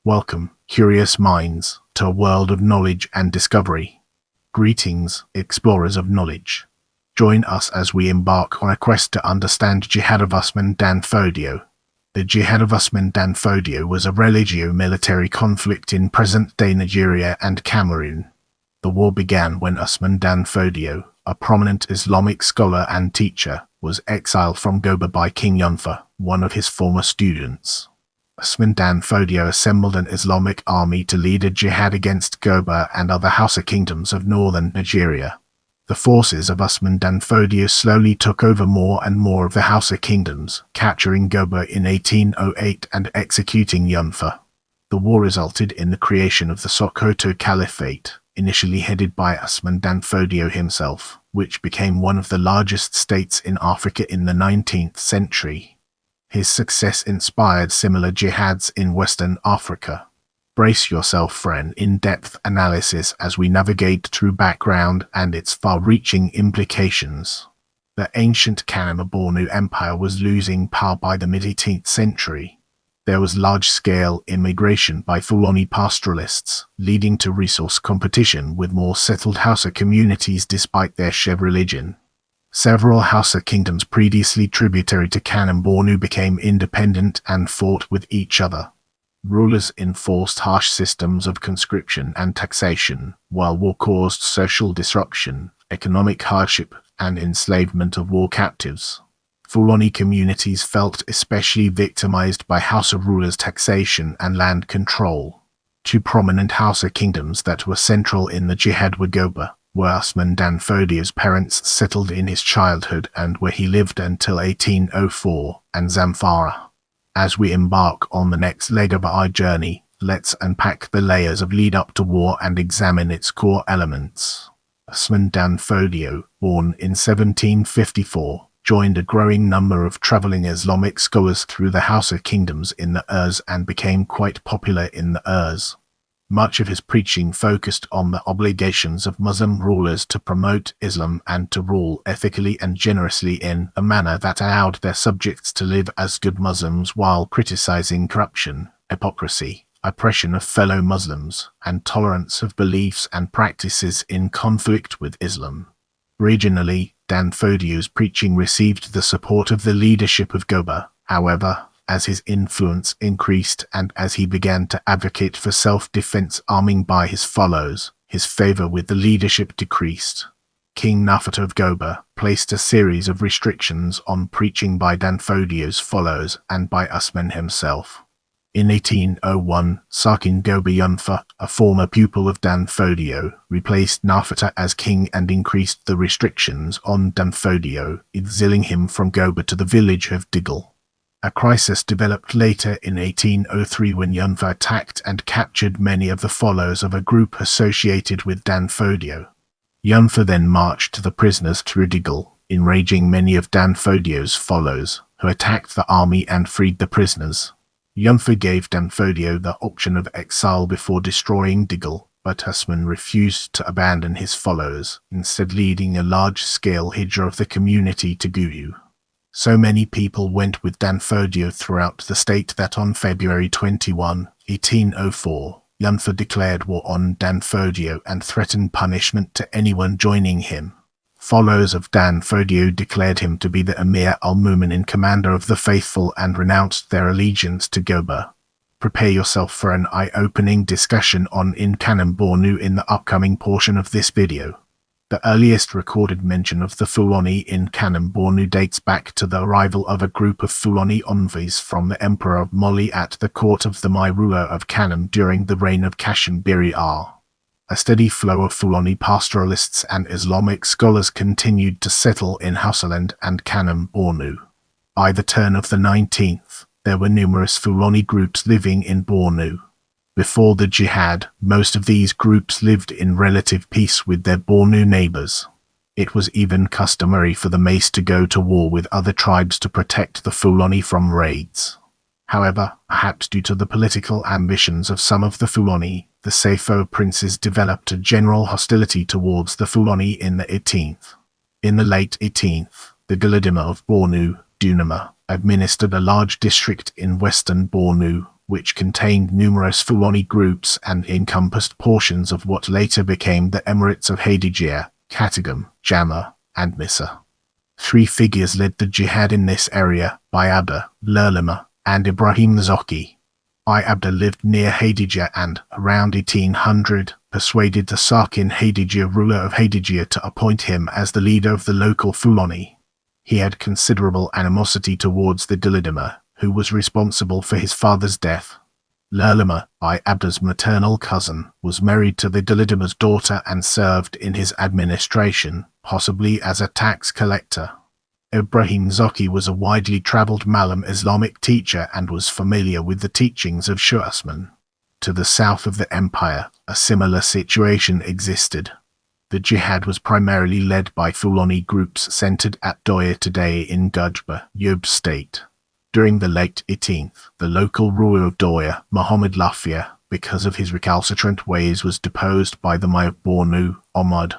Welcome, curious minds, to a world of knowledge and discovery. Greetings, explorers of knowledge. Join us as we embark on a quest to understand Jihad of Usman Dan Fodio. The Jihad of Usman Dan Fodio was a religio-military conflict in present-day Nigeria and Cameroon. The war began when Usman Dan Fodio, a prominent Islamic scholar and teacher, was exiled from Goba by King Yunfa, one of his former students. Usman Dan Fodio assembled an Islamic army to lead a jihad against Goba and other Hausa kingdoms of northern Nigeria. The forces of Usman Dan Fodio slowly took over more and more of the Hausa kingdoms, capturing Goba in 1808 and executing Yunfa. The war resulted in the creation of the Sokoto Caliphate, initially headed by Usman Dan Fodio himself, which became one of the largest states in Africa in the 19th century. His success inspired similar jihads in Western Africa. Brace yourself for an in-depth analysis as we navigate through background and its far-reaching implications. The ancient Kanem-Bornu Empire was losing power by the mid-18th century. There was large-scale immigration by Fulani pastoralists, leading to resource competition with more settled Hausa communities despite their shared religion. Several Hausa kingdoms previously tributary to Kanem-Bornu became independent and fought with each other. Rulers enforced harsh systems of conscription and taxation, while war caused social disruption, economic hardship, and enslavement of war captives. Fulani communities felt especially victimized by Hausa rulers' taxation and land control. Two prominent Hausa kingdoms that were central in the jihad were Goba, where Usman Dan Fodio's parents settled in his childhood and where he lived until 1804, and Zamfara. As we embark on the next leg of our journey, let's unpack the layers of lead-up to war and examine its core elements. Usman Dan Fodio, born in 1754, joined a growing number of traveling Islamic scholars through the Hausa kingdoms in the Urs and became quite popular in the Urs. Much of his preaching focused on the obligations of Muslim rulers to promote Islam and to rule ethically and generously in a manner that allowed their subjects to live as good Muslims while criticizing corruption, hypocrisy, oppression of fellow Muslims, and tolerance of beliefs and practices in conflict with Islam. Regionally, Dan Fodio's preaching received the support of the leadership of Goba. However, as his influence increased and as he began to advocate for self-defense arming by his followers, his favor with the leadership decreased. King Nafata of Goba placed a series of restrictions on preaching by Dan Fodio's followers and by Usman himself. In 1801, Sakin Goba Yunfa, a former pupil of Dan Fodio, replaced Nafata as king and increased the restrictions on Dan Fodio, exiling him from Goba to the village of Diggle. A crisis developed later in 1803 when Yunfa attacked and captured many of the followers of a group associated with Dan Fodio. Yunfa then marched the prisoners through Diggle, enraging many of Dan Fodio's followers, who attacked the army and freed the prisoners. Yunfa gave Dan Fodio the option of exile before destroying Diggle, but Usman refused to abandon his followers, instead leading a large-scale hijra of the community to Guyu. So many people went with Dan Fodio throughout the state that on February 21, 1804, Yunfa declared war on Dan Fodio and threatened punishment to anyone joining him. Followers of Dan Fodio declared him to be the Emir al-Mu'minin, commander of the faithful, and renounced their allegiance to Goba. Prepare yourself for an eye-opening discussion on Kanem-Bornu in the upcoming portion of this video. The earliest recorded mention of the Fulani in Kanem-Bornu dates back to the arrival of a group of Fulani envoys from the Emperor of Mali at the court of the Mai ruler of Kanem during the reign of Kashim Biri-R. A steady flow of Fulani pastoralists and Islamic scholars continued to settle in Hausaland and Kanem-Bornu. By the turn of the 19th, there were numerous Fulani groups living in Bornu. Before the jihad, most of these groups lived in relative peace with their Bornu neighbors. It was even customary for the Mace to go to war with other tribes to protect the Fulani from raids. However, perhaps due to the political ambitions of some of the Fulani, the Sefo princes developed a general hostility towards the Fulani in the 18th. In the late 18th, the Galadima of Bornu, Dunama, administered a large district in western Bornu, which contained numerous Fulani groups and encompassed portions of what later became the Emirates of Hadijia, Katagum, Jama, and Misa. 3 figures led the jihad in this area: Bhai Abda, Lalima, and Ibrahim Zaki. Bhai Abda lived near Hadijia and, around 1800, persuaded the Sakin Hadijia ruler of Hadijia to appoint him as the leader of the local Fulani. He had considerable animosity towards the Dilidima, who was responsible for his father's death. Lalima, Bhai Abda's maternal cousin, was married to the Dilidima's daughter and served in his administration, possibly as a tax collector. Ibrahim Zaki was a widely travelled Malam Islamic teacher and was familiar with the teachings of Shah Usman. To the south of the empire, a similar situation existed. The jihad was primarily led by Fulani groups centered at Doya today in Gujba, Yobe state. During the late 18th, the local ruler of Doya, Muhammad Lafia, because of his recalcitrant ways, was deposed by the Mai of Bornu, Ahmad.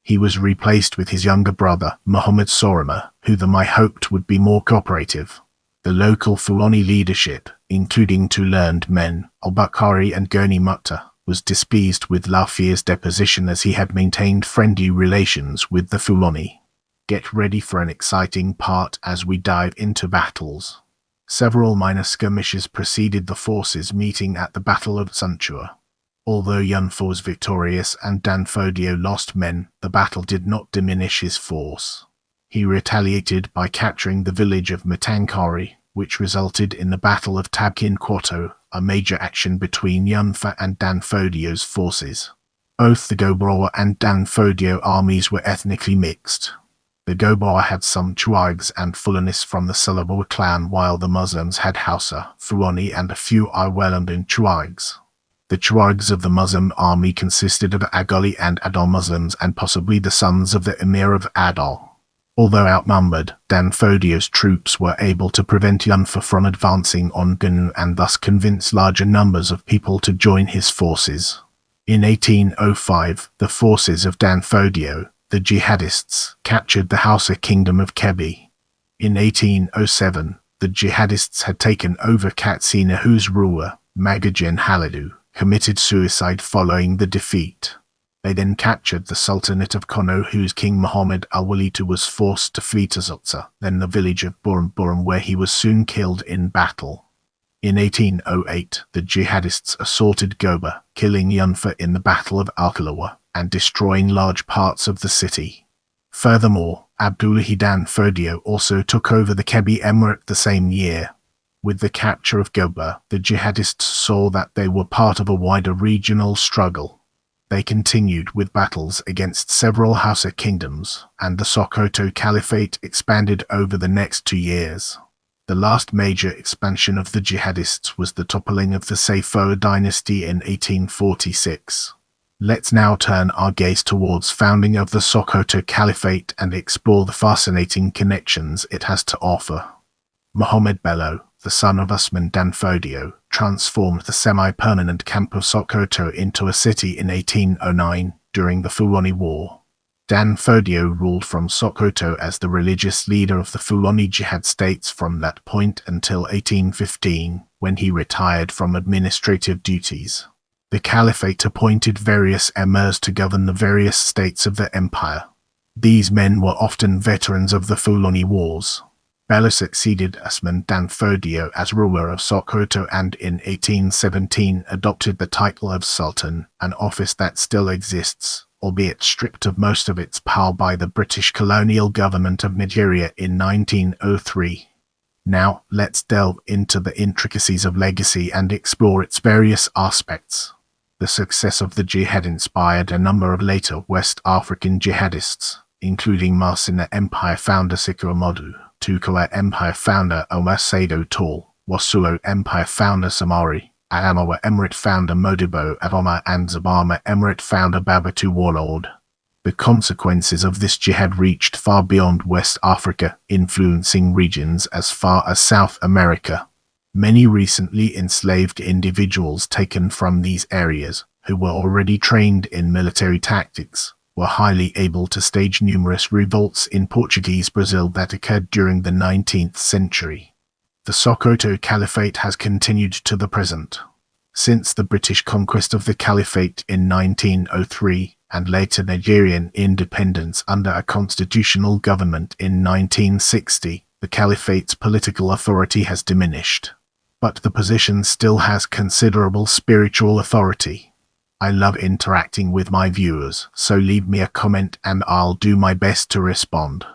He was replaced with his younger brother, Muhammad Sorama, who the Mai hoped would be more cooperative. The local Fulani leadership, including 2 learned men, Al-Bakari and Goni Mutta, was displeased with Lafia's deposition as he had maintained friendly relations with the Fulani. Get ready for an exciting part as we dive into battles. Several minor skirmishes preceded the forces meeting at the Battle of Sunchua. Although Yunfa was victorious and Danfodio lost men, the battle did not diminish his force. He retaliated by capturing the village of Matankari, which resulted in the Battle of Tabkin Kwato, a major action between Yunfa and Danfodio's forces. Both the Goboa and Danfodio armies were ethnically mixed. The Goboa had some Tuaregs and Fulanis from the Salabawa clan, while the Muslims had Hausa, Fulani, and a few Iwelandan Tuaregs. The Tuaregs of the Muslim army consisted of Agali and Adal Muslims and possibly the sons of the Emir of Adal. Although outnumbered, Danfodio's troops were able to prevent Yunfa from advancing on Gunu and thus convince larger numbers of people to join his forces. In 1805, the forces of Danfodio, the jihadists, captured the Hausa kingdom of Kebi. In 1807, the jihadists had taken over Katsina, whose ruler, Magajan Haladu, committed suicide following the defeat. They then captured the Sultanate of Kono, whose king Muhammad al-Walitu was forced to flee to Zutza, then the village of Burum, where he was soon killed in battle. In 1808, the jihadists assaulted Goba, killing Yunfa in the Battle of Alkalawa, and destroying large parts of the city. Furthermore, Abdullahi Danfodio also took over the Kebi Emirate the same year. With the capture of Goba, the jihadists saw that they were part of a wider regional struggle. They continued with battles against several Hausa kingdoms, and the Sokoto Caliphate expanded over the next 2 years. The last major expansion of the jihadists was the toppling of the Sayfoa dynasty in 1846. Let's now turn our gaze towards founding of the Sokoto Caliphate and explore the fascinating connections it has to offer. Muhammad Bello, the son of Usman Danfodio, transformed the semi-permanent camp of Sokoto into a city in 1809 during the Fulani War. Danfodio ruled from Sokoto as the religious leader of the Fulani Jihad states from that point until 1815, when he retired from administrative duties. The Caliphate appointed various emirs to govern the various states of the empire. These men were often veterans of the Fulani Wars. Bello succeeded Usman Danfodio as ruler of Sokoto and in 1817 adopted the title of Sultan, an office that still exists, albeit stripped of most of its power by the British colonial government of Nigeria in 1903. Now, let's delve into the intricacies of legacy and explore its various aspects. The success of the jihad inspired a number of later West African jihadists, including Marsina Empire founder Sikra Modu, Tukawa Empire founder Omar Saido Tall, Wasulo Empire founder Samari, Adamawa Emirate founder Modibo Avoma, and Zabama Emirate founder Babatu Warlord. The consequences of this jihad reached far beyond West Africa, influencing regions as far as South America. Many recently enslaved individuals taken from these areas, who were already trained in military tactics, were highly able to stage numerous revolts in Portuguese Brazil that occurred during the 19th century. The Sokoto Caliphate has continued to the present. Since the British conquest of the Caliphate in 1903 and later Nigerian independence under a constitutional government in 1960, the Caliphate's political authority has diminished. But the position still has considerable spiritual authority. I love interacting with my viewers, so leave me a comment and I'll do my best to respond.